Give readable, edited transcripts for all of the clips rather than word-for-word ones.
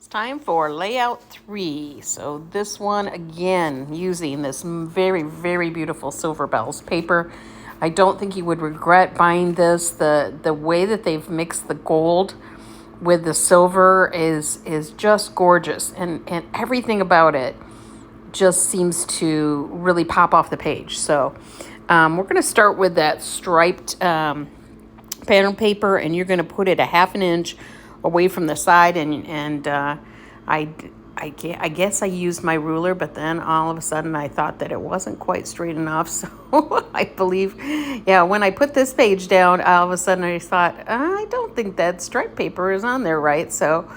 Time for layout 3. So this one, again, using this very, very beautiful Silver Bells paper. I don't think you would regret buying this. The way that they've mixed the gold with the silver is just gorgeous, and everything about it just seems to really pop off the page. So we're going to start with that striped pattern paper, and you're going to put it a half an inch away from the side, and I guess I used my ruler, but then all of a sudden I thought that it wasn't quite straight enough. So I believe, when I put this page down, all of a sudden I thought, I don't think that striped paper is on there right. So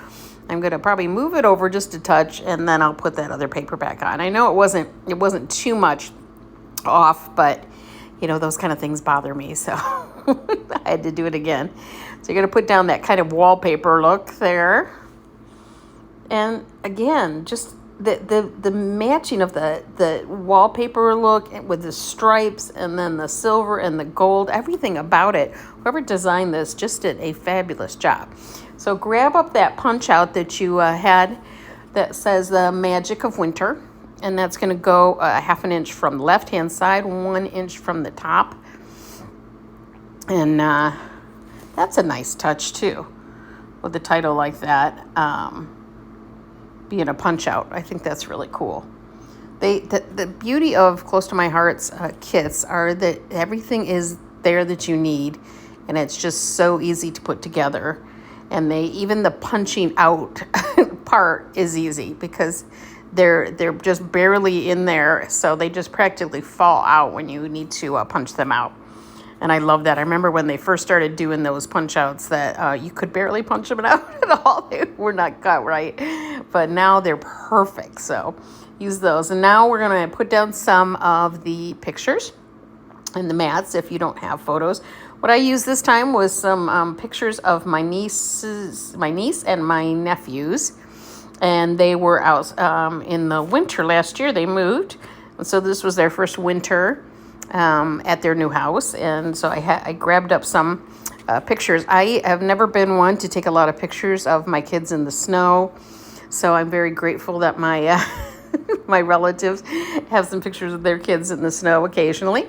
I'm going to probably move it over just a touch, and then I'll put that other paper back on. I know it wasn't too much off, but those kind of things bother me. So I had to do it again. So you're going to put down that kind of wallpaper look there. And again, just the matching of the wallpaper look with the stripes and then the silver and the gold, everything about it. Whoever designed this just did a fabulous job. So grab up that punch out that you had that says the Magic of Winter. And that's going to go a half an inch from the left-hand side, 1 inch from the top. And that's a nice touch too, with the title like that. Being a punch out. I think that's really cool. The beauty of Close to My Heart's kits are that everything is there that you need, and it's just so easy to put together. And even the punching out part is easy because they're just barely in there, so they just practically fall out when you need to punch them out. And I love that. I remember when they first started doing those punch outs that you could barely punch them out at all. They were not cut right. But now they're perfect. So use those. And now we're going to put down some of the pictures and the mats if you don't have photos. What I used this time was some pictures of my niece and my nephews. And they were out in the winter last year. They moved. And so this was their first winter at their new house, and so I grabbed up some pictures. I have never been one to take a lot of pictures of my kids in the snow, so I'm very grateful that my my relatives have some pictures of their kids in the snow occasionally.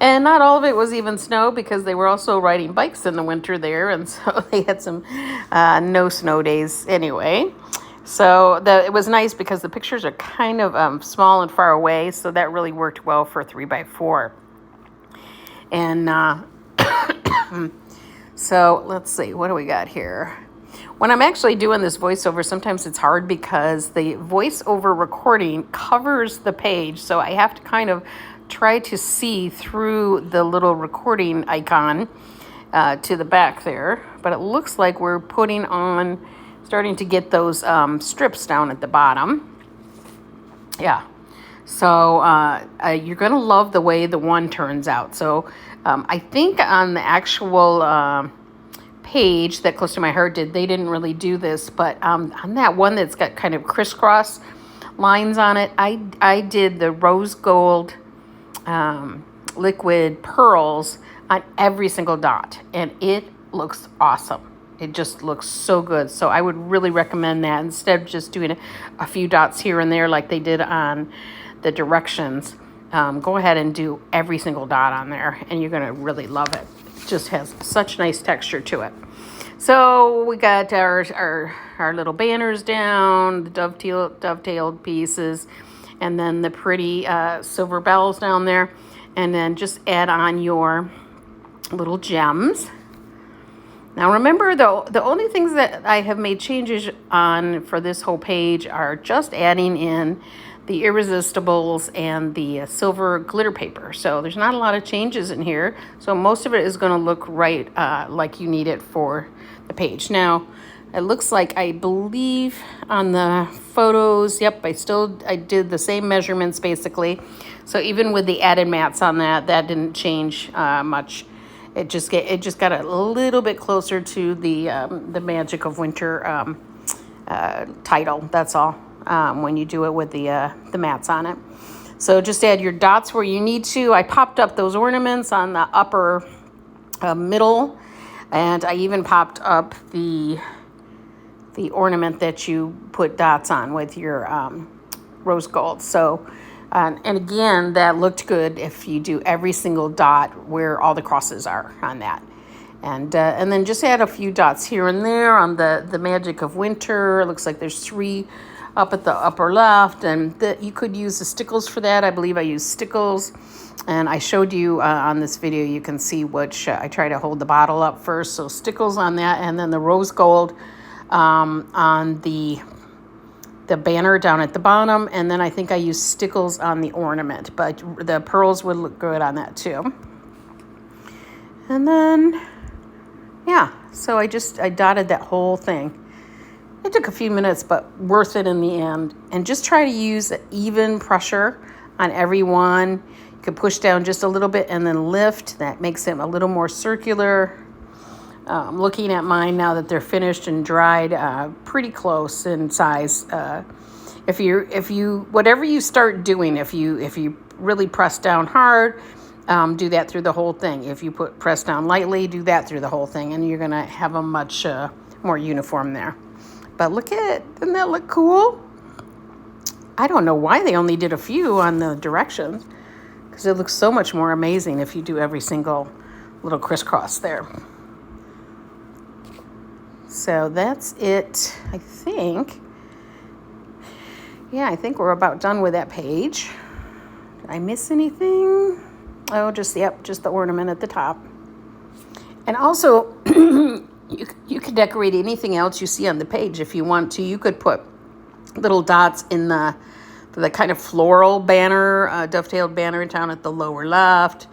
And not all of it was even snow, because they were also riding bikes in the winter there, and so they had some no snow days anyway. So it was nice because the pictures are kind of small and far away, so that really worked well for 3x4. And so let's see, what do we got here? When I'm actually doing this voiceover, sometimes it's hard because the voiceover recording covers the page, so I have to kind of try to see through the little recording icon to the back there. But it looks like we're starting to get those strips down at the bottom. Yeah. So you're going to love the way the one turns out. So I think on the actual page that Close to My Heart did, they didn't really do this. But on that one that's got kind of crisscross lines on it, I did the rose gold liquid pearls on every single dot. And it looks awesome. It just looks so good. So I would really recommend that instead of just doing a few dots here and there like they did on the directions. Go ahead and do every single dot on there, and you're going to really love it. It just has such nice texture to it. So we got our little banners down, the dovetailed pieces, and then the pretty silver bells down there. And then just add on your little gems. Now remember, the only things that I have made changes on for this whole page are just adding in the irresistibles and the silver glitter paper. So there's not a lot of changes in here. So most of it is going to look right like you need it for the page. Now it looks like, I believe on the photos, yep, I did the same measurements basically. So even with the added mats on that didn't change much. It just got a little bit closer to the Magic of Winter title. That's all. When you do it with the mats on it. So just add your dots where you need to. I popped up those ornaments on the upper middle, and I even popped up the the ornament that you put dots on with your rose gold. So, and again, that looked good if you do every single dot where all the crosses are on that. And then just add a few dots here and there on the Magic of Winter. It looks like there's 3 up at the upper left, and you could use the stickles for that. I believe I used stickles, and I showed you on this video. You can see which I try to hold the bottle up first. So stickles on that, and then the rose gold on the banner down at the bottom, and then I think I used stickles on the ornament, but the pearls would look good on that too. And then, yeah, so I dotted that whole thing. It took a few minutes, but worth it in the end. And just try to use even pressure on every one. You could push down just a little bit and then lift. That makes them a little more circular. Looking at mine now that they're finished and dried, pretty close in size. If you whatever you start doing, if you really press down hard, do that through the whole thing. If you press down lightly, do that through the whole thing, and you're gonna have a much more uniform there. But look at it, doesn't that look cool? I don't know why they only did a few on the directions, because it looks so much more amazing if you do every single little crisscross there. So that's it, I think. Yeah, I think we're about done with that page. Did I miss anything? Oh, just the ornament at the top. And also, you can decorate anything else you see on the page if you want to. You could put little dots in the kind of floral banner, dovetailed banner down at the lower left.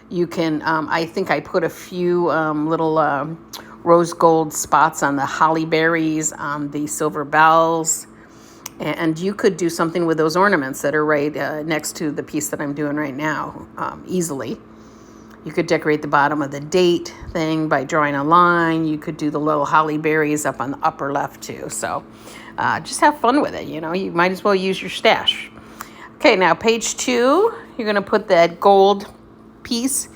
You can, I think I put a few little rose gold spots on the holly berries, on the silver bells. And you could do something with those ornaments that are right next to the piece that I'm doing right now, easily. You could decorate the bottom of the date thing by drawing a line. You could do the little holly berries up on the upper left too. So just have fun with it, you know. You might as well use your stash. Okay, now page 2, you're going to put that gold piece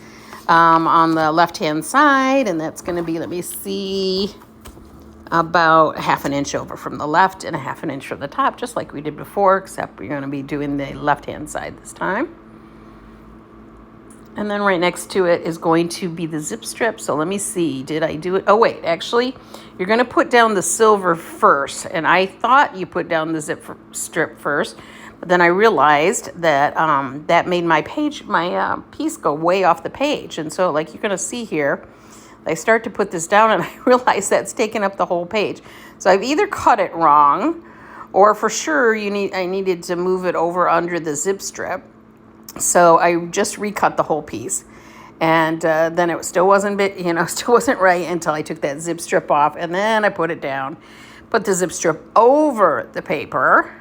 on the left-hand side, and that's going to be, let me see, about 1/2 inch over from the left and 1/2 inch from the top, just like we did before, except we're going to be doing the left-hand side this time. And then right next to it is going to be the zip strip. So let me see, did I do it? Oh, wait, actually, you're going to put down the silver first. And I thought you put down the zip strip first, but then I realized that that made my piece go way off the page. And so like you're going to see here, I start to put this down and I realize that's taking up the whole page. So I've either cut it wrong, or for sure I needed to move it over under the zip strip. So I just recut the whole piece, and then it still wasn't right until I took that zip strip off, and then I put it down, put the zip strip over the paper,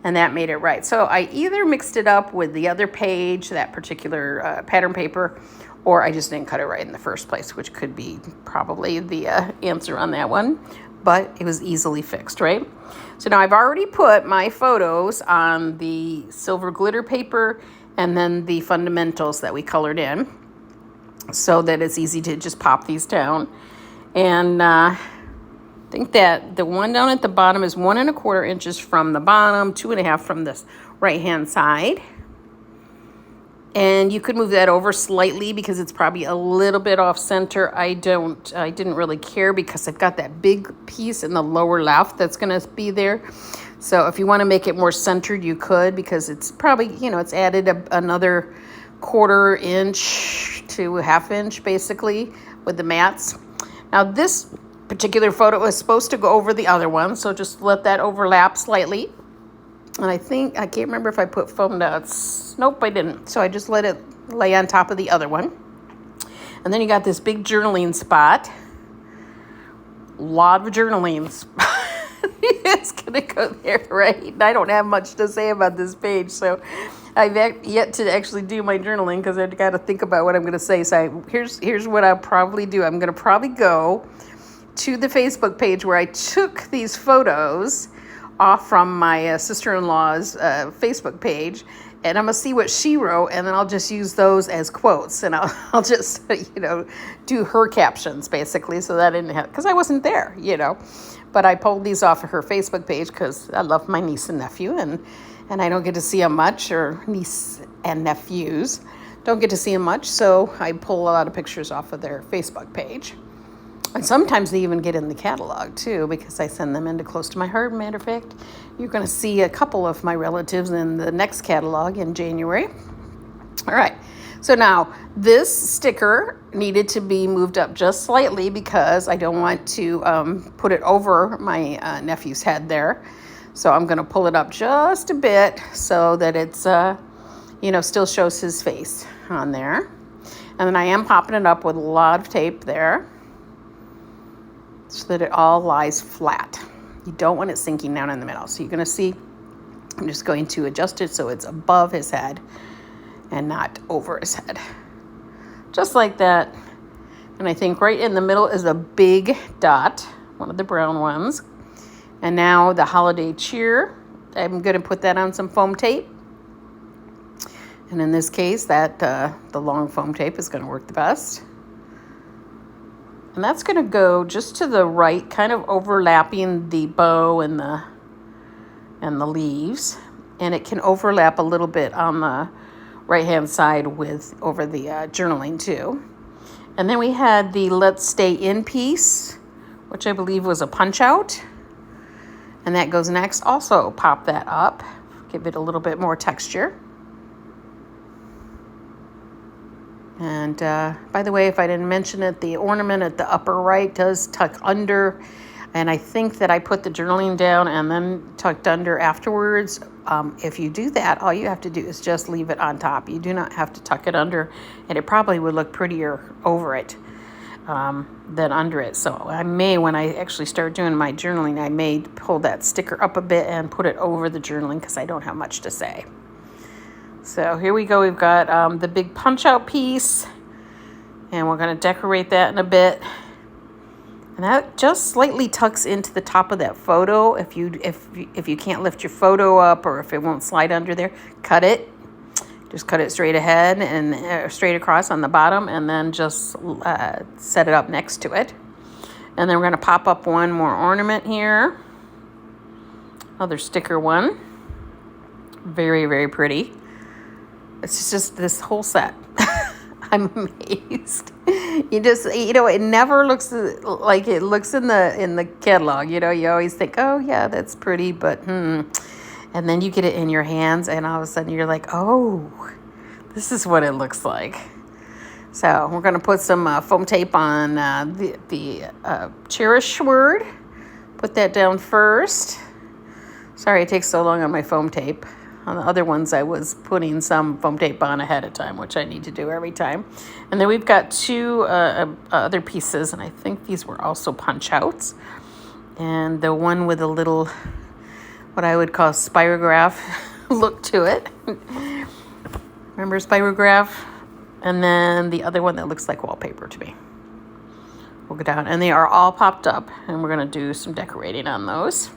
and that made it right. So I either mixed it up with the other page, that particular pattern paper, or I just didn't cut it right in the first place, which could be probably the answer on that one, but it was easily fixed, right? So now I've already put my photos on the silver glitter paper and then the fundamentals that we colored in, so that it's easy to just pop these down. And I think that the one down at the bottom is 1 1/4 inches from the bottom, 2.5 from this right-hand side. And you could move that over slightly because it's probably a little bit off center. I didn't really care because I've got that big piece in the lower left that's going to be there. So if you want to make it more centered, you could, because it's probably, it's added another 1/4 inch to 1/2 inch basically with the mats. Now this particular photo was supposed to go over the other one, so just let that overlap slightly. And I can't remember if I put foam dots. Nope, I didn't. So I just let it lay on top of the other one. And then you got this big journaling spot. A lot of journaling. It's going to go there, right? And I don't have much to say about this page, so I've yet to actually do my journaling because I've got to think about what I'm going to say. So here's what I'll probably do. I'm going to probably go to the Facebook page where I took these photos off from my sister-in-law's Facebook page, and I'm gonna see what she wrote, and then I'll just use those as quotes, and I'll just, do her captions basically, so that I didn't have, because I wasn't there, But I pulled these off of her Facebook page because I love my niece and nephew, and I don't get to see them much, or niece and nephews don't get to see them much, so I pull a lot of pictures off of their Facebook page. And sometimes they even get in the catalog too, because I send them into Close to My Heart. Matter of fact, you're going to see a couple of my relatives in the next catalog in January. All right. So now this sticker needed to be moved up just slightly because I don't want to put it over my nephew's head there. So I'm going to pull it up just a bit so that it's, still shows his face on there. And then I am popping it up with a lot of tape there, so that it all lies flat. You don't want it sinking down in the middle. So you're going to see, I'm just going to adjust it so it's above his head and not over his head. Just like that. And I think right in the middle is a big dot, one of the brown ones. And now the holiday cheer, I'm going to put that on some foam tape. And in this case, that the long foam tape is going to work the best. And that's going to go just to the right, kind of overlapping the bow and the leaves. And it can overlap a little bit on the right-hand side over the journaling too. And then we had the Let's Stay In piece, which I believe was a punch-out. And that goes next. Also pop that up, give it a little bit more texture. And by the way, if I didn't mention it, the ornament at the upper right does tuck under. And I think that I put the journaling down and then tucked under afterwards. If you do that, all you have to do is just leave it on top. You do not have to tuck it under, and it probably would look prettier over it than under it. So I may, when I actually start doing my journaling, I may pull that sticker up a bit and put it over the journaling because I don't have much to say. So here we go. We've got the big punch-out piece, and we're going to decorate that in a bit. And that just slightly tucks into the top of that photo. If you can't lift your photo up, or if it won't slide under there, cut it. Just cut it straight ahead and straight across on the bottom, and then just set it up next to it. And then we're going to pop up one more ornament here. Another sticker one. Very, very pretty. It's just this whole set. I'm amazed. It never looks like it looks in the catalog. You always think, oh yeah, that's pretty, but and then you get it in your hands, and all of a sudden you're like, oh, this is what it looks like. So we're gonna put some foam tape on the cherish word. Put that down first. Sorry, it takes so long on my foam tape. On the other ones, I was putting some foam tape on ahead of time, which I need to do every time. And then we've got two other pieces, and I think these were also punch-outs. And the one with a little, what I would call spirograph look to it. Remember spirograph? And then the other one that looks like wallpaper to me. We'll go down, and they are all popped up, and we're going to do some decorating on those.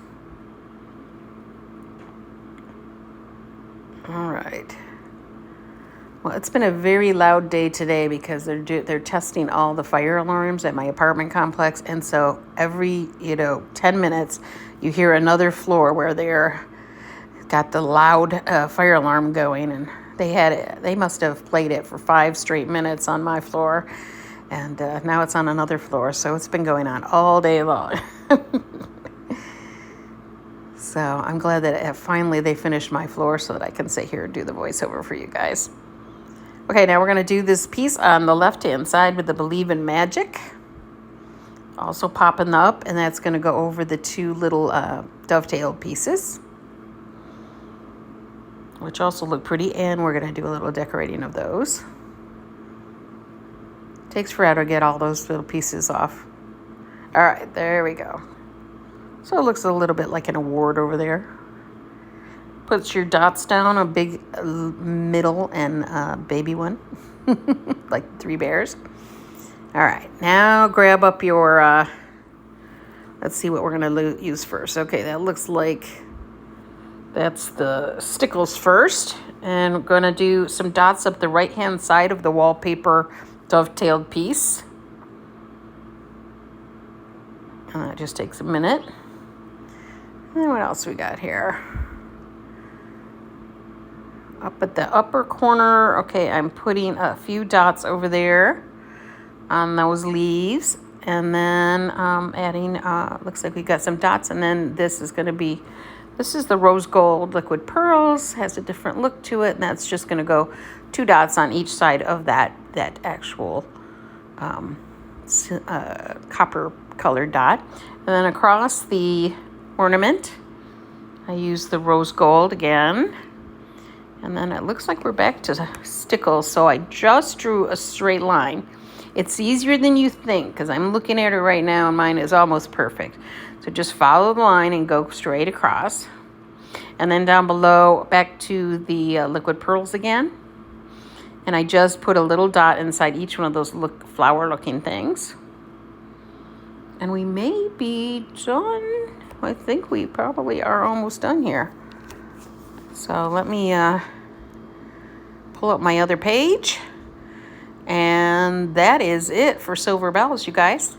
All right. Well, it's been a very loud day today because they're testing all the fire alarms at my apartment complex, and so every 10 minutes you hear another floor where they're got the loud fire alarm going, and they must have played it for 5 straight minutes on my floor, and now it's on another floor, so it's been going on all day long. So I'm glad that finally they finished my floor so that I can sit here and do the voiceover for you guys. Okay, now we're going to do this piece on the left-hand side with the Believe in Magic. Also popping up, and that's going to go over the 2 little dovetailed pieces, which also look pretty, and we're going to do a little decorating of those. Takes forever to get all those little pieces off. All right, there we go. So it looks a little bit like an award over there. Puts your dots down, a big middle and a baby one, like 3 bears. All right, now grab up your, let's see what we're gonna use first. Okay, that looks like That's the stickles first. And we're going to do some dots up the right-hand side of the wallpaper dovetailed piece. And that just takes a minute. And then what else we got here? Up at the upper corner, okay, I'm putting a few dots over there on those leaves. And then adding, looks like we got some dots. And then this is going to be, this is the rose gold liquid pearls. Has a different look to it. And that's just going to go 2 dots on each side of that actual copper colored dot. And then across the ornament, I use the rose gold again. And then it looks like we're back to stickles. So I just drew a straight line. It's easier than you think because I'm looking at it right now and mine is almost perfect. So just follow the line and go straight across. And then down below, back to the liquid pearls again. And I just put a little dot inside each one of those flower looking things. And we may be done. I think we probably are almost done here. So let me pull up my other page. And that is it for silver bells, you guys.